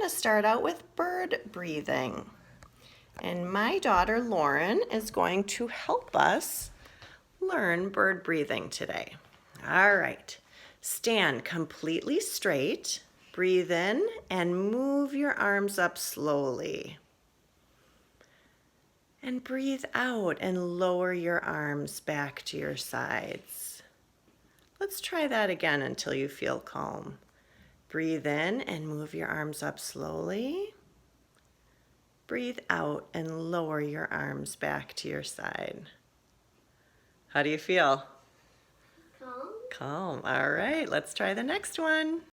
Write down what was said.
to start out with bird breathing. And my daughter Lauren is going to help us learn bird breathing today. All right, stand completely straight, breathe in, and move your arms up slowly. And breathe out and lower your arms back to your sides. Let's try that again until you feel calm. Breathe in and move your arms up slowly. Breathe out and lower your arms back to your side. How do you feel? Calm. Calm. All right, let's try the next one.